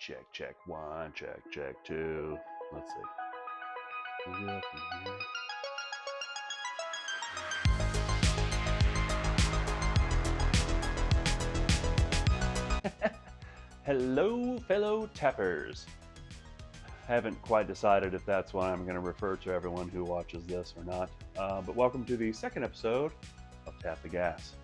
Check, check, one, check, check, two. Let's see. We'll go from here. Hello, fellow tappers. Haven't quite decided if that's what I'm going to refer to everyone who watches this or not. But welcome to the second episode of Tap the Gas.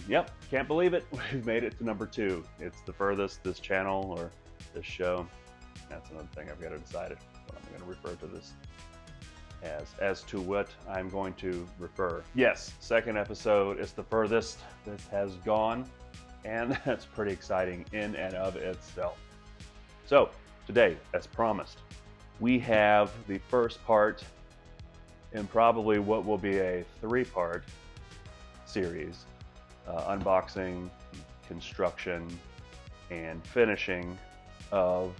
Yep, can't believe it. We've made it to number 2. It's the furthest this channel or this show. That's another thing I've got to decide what I'm going to refer to this as to what I'm going to refer. Yes, second episode is the furthest this has gone, and that's pretty exciting in and of itself. So today, as promised, we have the first part in probably what will be a 3-part series, unboxing, construction, and finishing of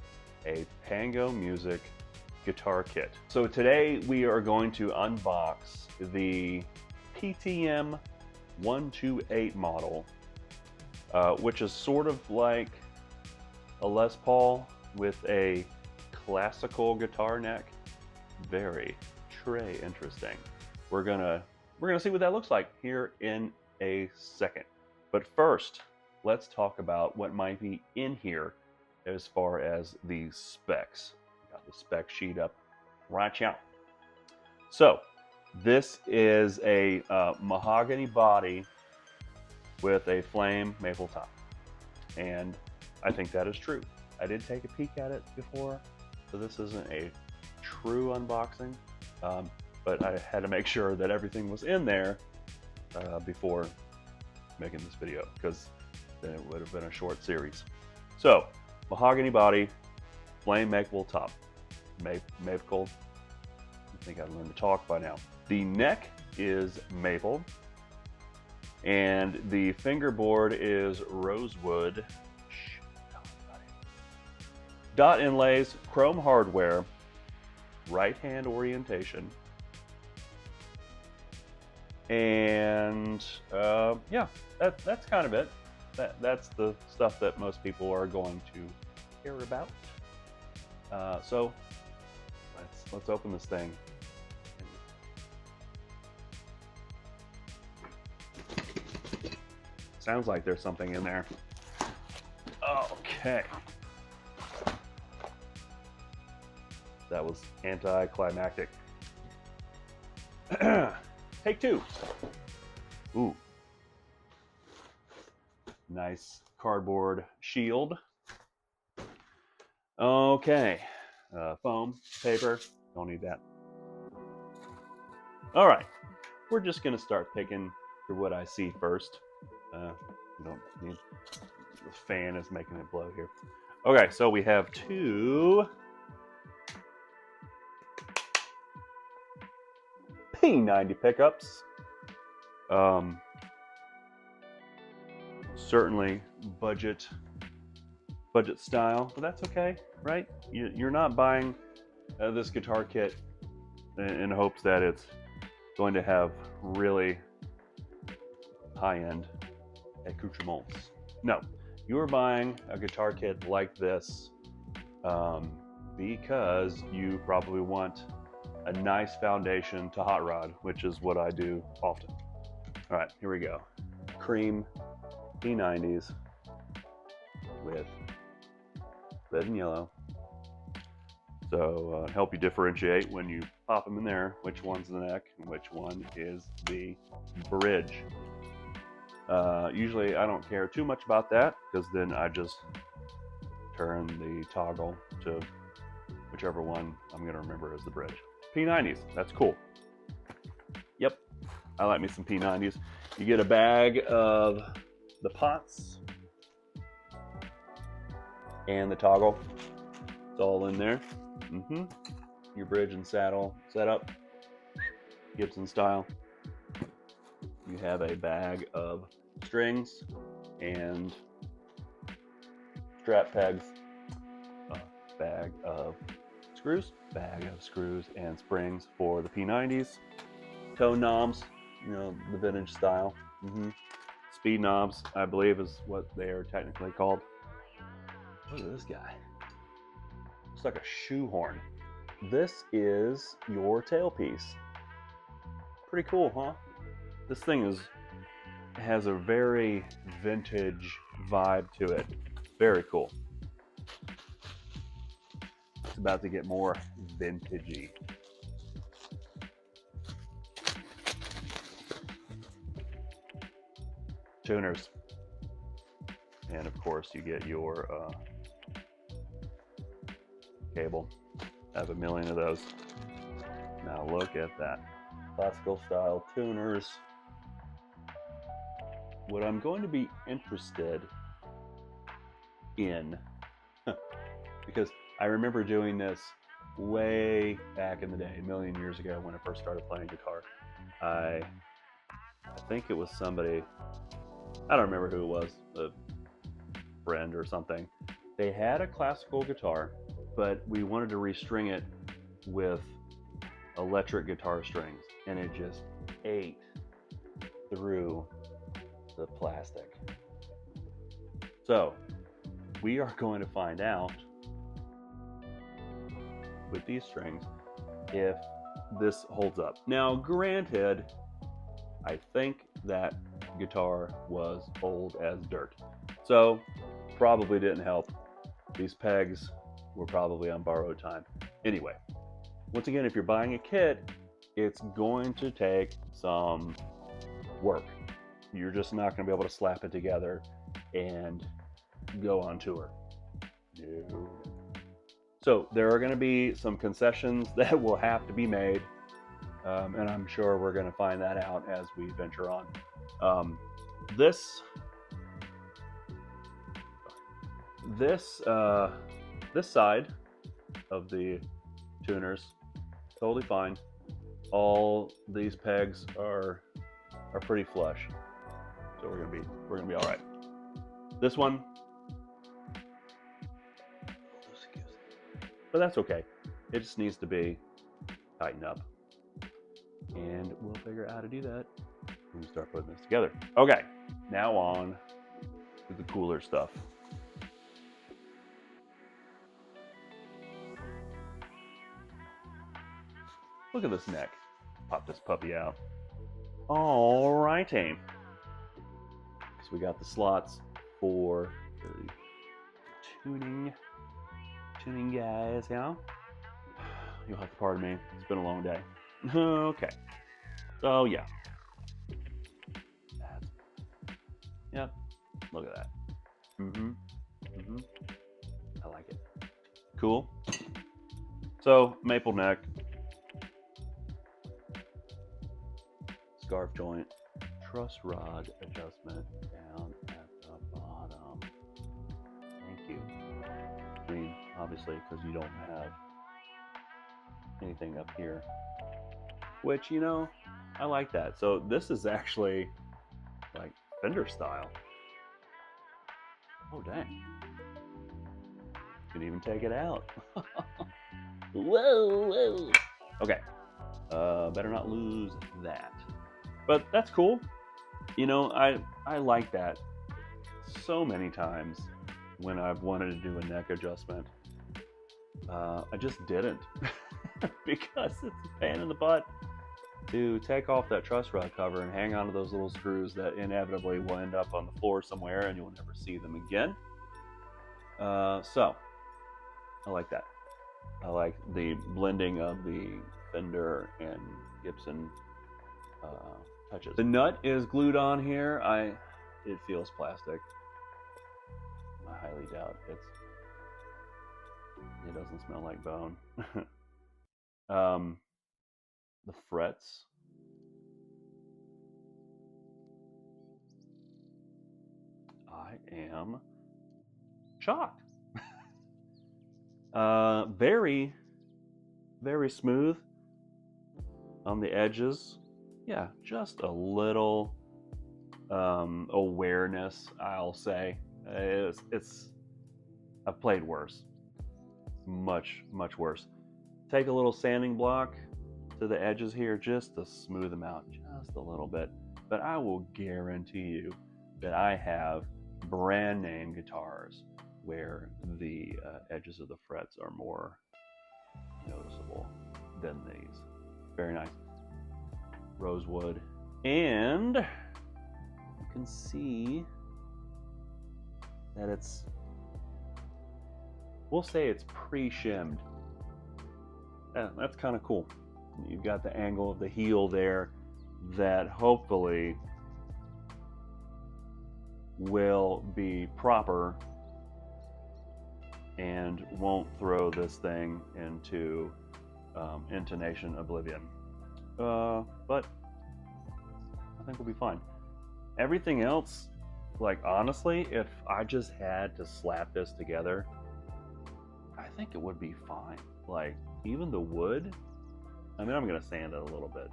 a Pango Music guitar kit. So today we are going to unbox the PMT-128 model, which is sort of like a Les Paul with a classical guitar neck. Very interesting. We're gonna see what that looks like here in a second. But first, let's talk about what might be in here as far as the specs. Got the spec sheet up right now. So this is a mahogany body with a flame maple top, and I think that is true. I did take a peek at it before, so this isn't a true unboxing, but I had to make sure that everything was in there before making this video, because then it would have been a short series. So mahogany body, flame maple top, maple. I think I'd learned to talk by now. The neck is maple, and the fingerboard is rosewood. Dot inlays, chrome hardware, right hand orientation, and yeah, that's kind of it. That's the stuff that most people are going to care about. So let's open this thing. Sounds like there's something in there. Okay. That was anticlimactic. Take 2. Ooh. Nice cardboard shield. Okay. Foam, paper, don't need that. All right. We're just going to start picking through what I see first. We don't need, the fan is making it blow here. Okay, so we have 2 P90 pickups. Certainly budget style, but that's okay, right? You're not buying this guitar kit in hopes that it's going to have really high-end accoutrements. No, you are buying a guitar kit like this because you probably want a nice foundation to hot rod, which is what I do often. All right, here we go. Cream P90s with red and yellow. So help you differentiate when you pop them in there, which one's the neck and which one is the bridge. Usually I don't care too much about that, because then I just turn the toggle to whichever one I'm going to remember as the bridge. P90s, that's cool. Yep, I like me some P90s. You get a bag of the pots and the toggle. It's all in there. Your bridge and saddle setup, Gibson style. You have a bag of strings and strap pegs, a bag of screws and springs for the P90s, tone knobs, you know, the vintage style. Speed knobs, I believe, is what they are technically called. Look at this guy. It's like a shoehorn. This is your tailpiece. Pretty cool, huh? This thing has a very vintage vibe to it. Very cool. It's about to get more vintagey. Tuners. And of course you get your cable. I have a million of those. Now look at that. Classical style tuners. What I'm going to be interested in, because I remember doing this way back in the day, a million years ago when I first started playing guitar. I think it was somebody, I don't remember who it was, a friend or something. They had a classical guitar, but we wanted to restring it with electric guitar strings, and it just ate through the plastic. So we are going to find out with these strings if this holds up. Now granted, I think that guitar was old as dirt, so probably didn't help. These pegs were probably on borrowed time. Anyway, once again, if you're buying a kit, it's going to take some work. You're just not going to be able to slap it together and go on tour. No. So there are going to be some concessions that will have to be made, and I'm sure we're going to find that out as we venture on. This side of the tuners, totally fine. All these pegs are pretty flush, so we're gonna be all right. This one, but that's okay. It just needs to be tightened up, and we'll figure out how to do that when we start putting this together. Okay, now on to the cooler stuff. Look at this neck. Pop this puppy out. All righty. So we got the slots for the tuning guys, yeah? You'll have to pardon me. It's been a long day. Okay. So yeah. Yep. Look at that. I like it. Cool. So maple neck. Scarf joint, truss rod adjustment down at the bottom. Thank you. I mean, obviously, because you don't have anything up here, which, you know, I like that. So this is actually like Fender style. Oh, dang. You can even take it out. Whoa. Okay. Better not lose that. But that's cool. You know, I like that. So many times when I've wanted to do a neck adjustment, I just didn't because it's a pain in the butt to take off that truss rod cover and hang on to those little screws that inevitably will end up on the floor somewhere and you'll never see them again. So I like that. I like the blending of the Fender and Gibson touches. The nut is glued on here. It feels plastic. I highly doubt it doesn't smell like bone. The frets. I am shocked. Very, very smooth on the edges. Yeah, just a little awareness, I'll say. I've played worse. Much worse. Take a little sanding block to the edges here just to smooth them out just a little bit. But I will guarantee you that I have brand name guitars where the edges of the frets are more noticeable than these. Very nice. Rosewood. And you can see that it's, we'll say it's pre-shimmed. Yeah, that's kind of cool. You've got the angle of the heel there that hopefully will be proper and won't throw this thing into intonation oblivion. But I think we'll be fine. Everything else, like honestly, if I just had to slap this together, I think it would be fine. Like even the wood, I mean, I'm gonna sand it a little bit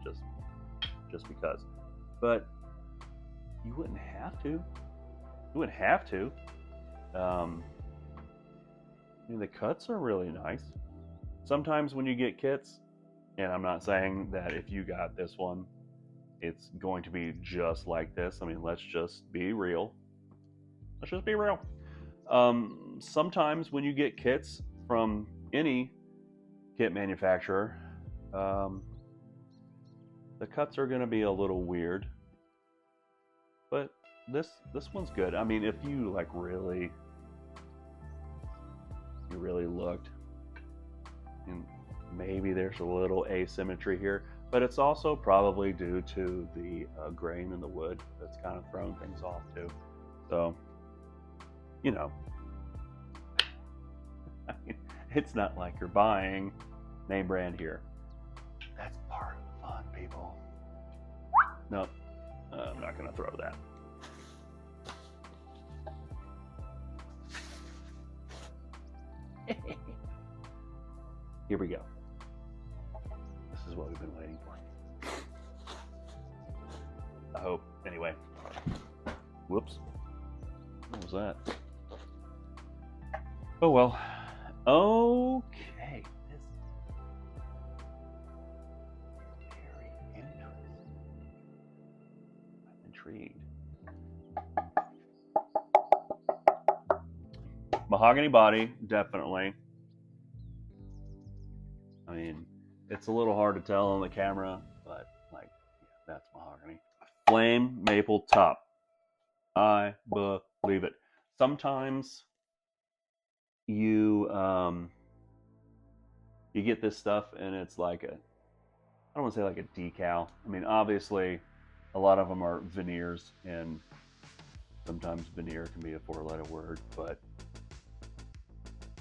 just because, but you wouldn't have to. You wouldn't have to. I mean, the cuts are really nice. Sometimes when you get kits, and I'm not saying that if you got this one, it's going to be just like this. I mean, let's just be real. Let's just be real. Sometimes when you get kits from any kit manufacturer, the cuts are going to be a little weird. But this one's good. I mean, if you like really looked, and maybe there's a little asymmetry here, but it's also probably due to the grain in the wood that's kind of thrown things off too. So, you know, I mean, it's not like you're buying name brand here. That's part of the fun, people. No, I'm not going to throw that. Here we go. This is what we've been waiting for. I hope. Anyway. Whoops. What was that? Oh well. Okay. This is very interesting. I'm intrigued. Mahogany body, definitely. I mean, it's a little hard to tell on the camera, but like, yeah, that's mahogany. Flame maple top. I believe it. Sometimes you get this stuff and it's like I don't want to say like a decal. I mean, obviously, a lot of them are veneers, and sometimes veneer can be a four-letter word, but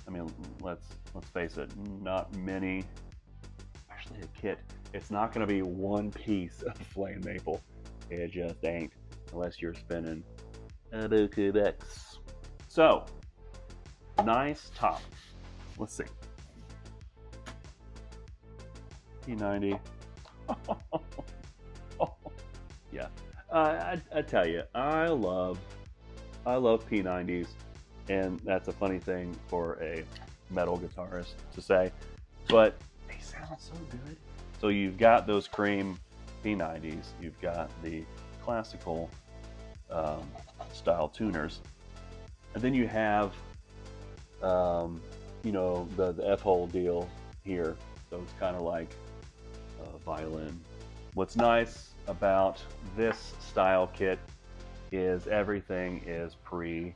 I mean, let's face it, not many, especially a kit, it's not going to be one piece of flame maple. It just ain't, unless you're spinning Quebecs. So, nice top. Let's see. P90. Oh, yeah. I tell you, I love P90s. And that's a funny thing for a metal guitarist to say, but they sound so good. So you've got those cream P90s, you've got the classical style tuners, and then you have you know, the F-hole deal here. So it's kind of like a violin. What's nice about this style kit is everything is pre-drilled.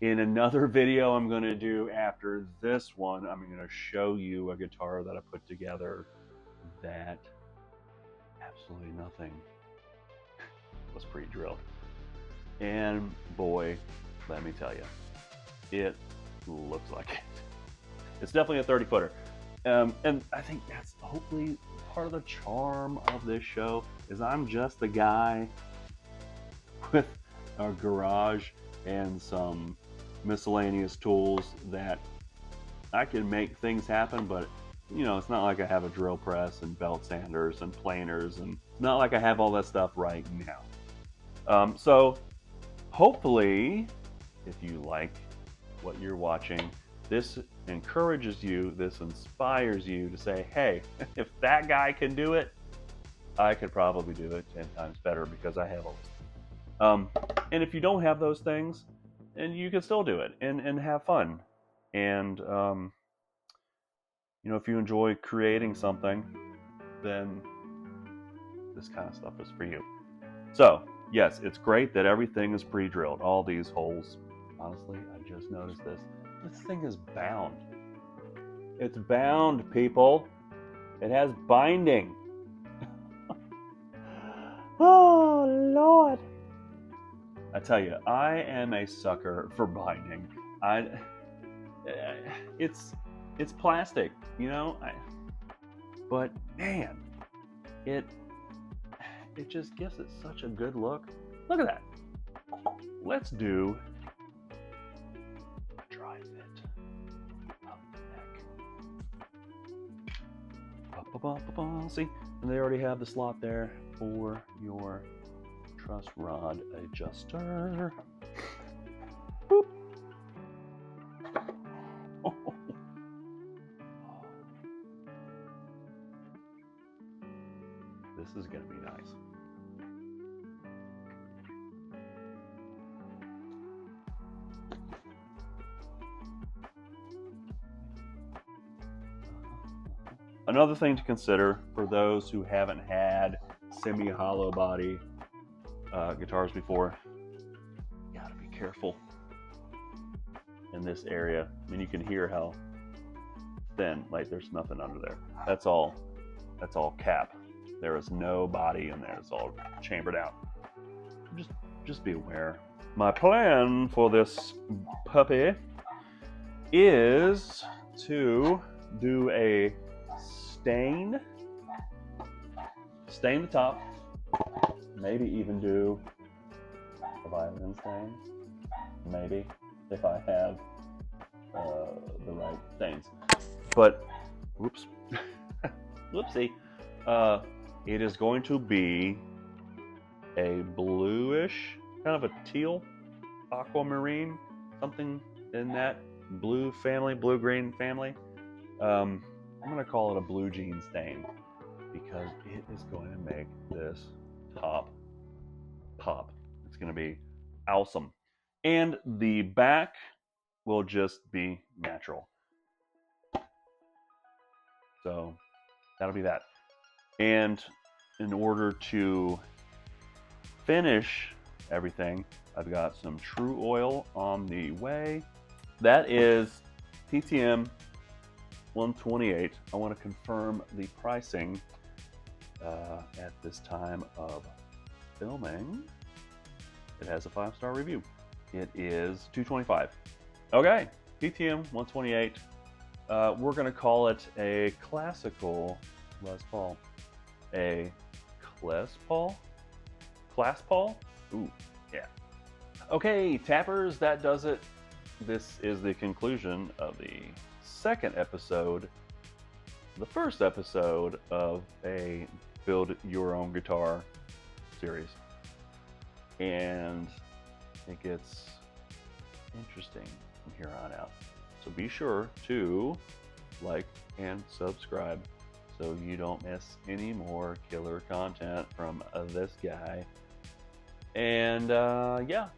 In another video I'm going to do after this one, I'm going to show you a guitar that I put together that absolutely nothing was pre-drilled. And boy, let me tell you, it looks like it. It's definitely a 30-footer. And I think that's hopefully part of the charm of this show, is I'm just a guy with a garage and some miscellaneous tools that I can make things happen, but you know, it's not like I have a drill press and belt sanders and planers, and it's not like I have all that stuff right now. So hopefully, if you like what you're watching, this encourages you, this inspires you to say, hey, if that guy can do it, I could probably do it 10 times better because I have all this. And if you don't have those things, and you can still do it and have fun. And if you enjoy creating something, then this kind of stuff is for you. So yes, it's great that everything is pre-drilled. All these holes. Honestly, I just noticed this. This thing is bound. It's bound, people. It has binding. Oh, Lord. I tell you, I am a sucker for binding. It's plastic, but man, it just gives it such a good look. Look at that. Let's do a dry fit of the neck. See, and they already have the slot there for your truss rod adjuster. Boop. This is going to be nice. Another thing to consider for those who haven't had semi-hollow body guitars before, you gotta be careful in this area. I mean, you can hear how thin, like there's nothing under there. That's all cap. There is no body in there. It's all chambered out. Just be aware. My plan for this puppy is to do a stain the top, maybe even do a violin stain, maybe, if I have the right stains. But whoops, whoopsie, it is going to be a bluish, kind of a teal, aquamarine, something in that blue green family. I'm going to call it a blue jean stain because it is going to make this top pop. It's going to be awesome. And the back will just be natural. So that'll be that. And in order to finish everything, I've got some True Oil on the way. That is PMT-128. I want to confirm the pricing at this time of filming. It has a 5-star review. It is $225. Okay, PTM-128. We're going to call it a classical Les Paul. A Class Paul? Ooh, yeah. Okay, tappers, that does it. This is the conclusion of the second episode, the first episode of a Build Your Own Guitar series. And it gets interesting from here on out. So be sure to like and subscribe so you don't miss any more killer content from this guy. And yeah,